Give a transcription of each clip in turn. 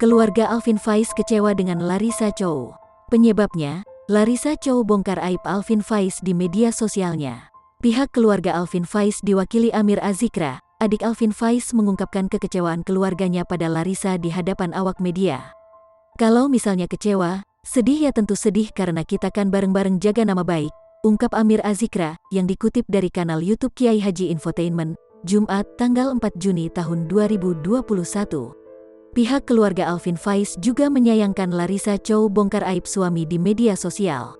Keluarga Alvin Faiz kecewa dengan Larissa Chow. Penyebabnya, Larissa Chow bongkar aib Alvin Faiz di media sosialnya. Pihak keluarga Alvin Faiz diwakili Amir Azikra, adik Alvin Faiz, mengungkapkan kekecewaan keluarganya pada Larissa di hadapan awak media. "Kalau misalnya kecewa, sedih ya, tentu sedih karena kita kan bareng-bareng jaga nama baik," ungkap Amir Azikra yang dikutip dari kanal YouTube Kiai Haji Infotainment, Jumat tanggal 4 Juni tahun 2021. Pihak keluarga Alvin Faiz juga menyayangkan Larissa Chow bongkar aib suami di media sosial.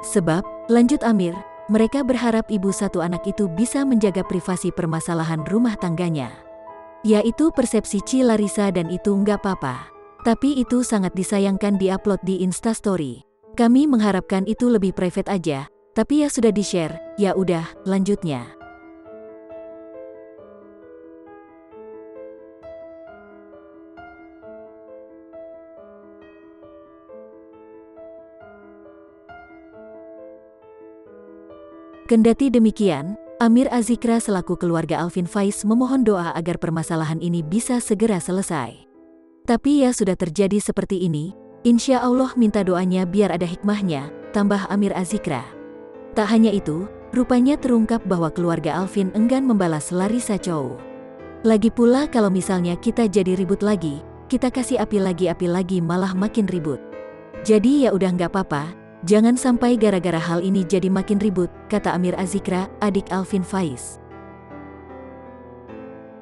Sebab, lanjut Amir, mereka berharap ibu satu anak itu bisa menjaga privasi permasalahan rumah tangganya. Yaitu persepsi Ci Larissa, dan itu nggak apa-apa. Tapi itu sangat disayangkan diupload di Instastory. Kami mengharapkan itu lebih private aja, tapi ya sudah di-share, ya udah, lanjutnya. Kendati demikian, Amir Azikra selaku keluarga Alvin Faiz memohon doa agar permasalahan ini bisa segera selesai. Tapi ya sudah terjadi seperti ini, insya Allah minta doanya biar ada hikmahnya, tambah Amir Azikra. Tak hanya itu, rupanya terungkap bahwa keluarga Alvin enggan membalas Larissa Chow. Lagi pula kalau misalnya kita jadi ribut lagi, kita kasih api lagi malah makin ribut. Jadi ya udah nggak apa-apa. Jangan sampai gara-gara hal ini jadi makin ribut, kata Amir Azikra, adik Alvin Faiz.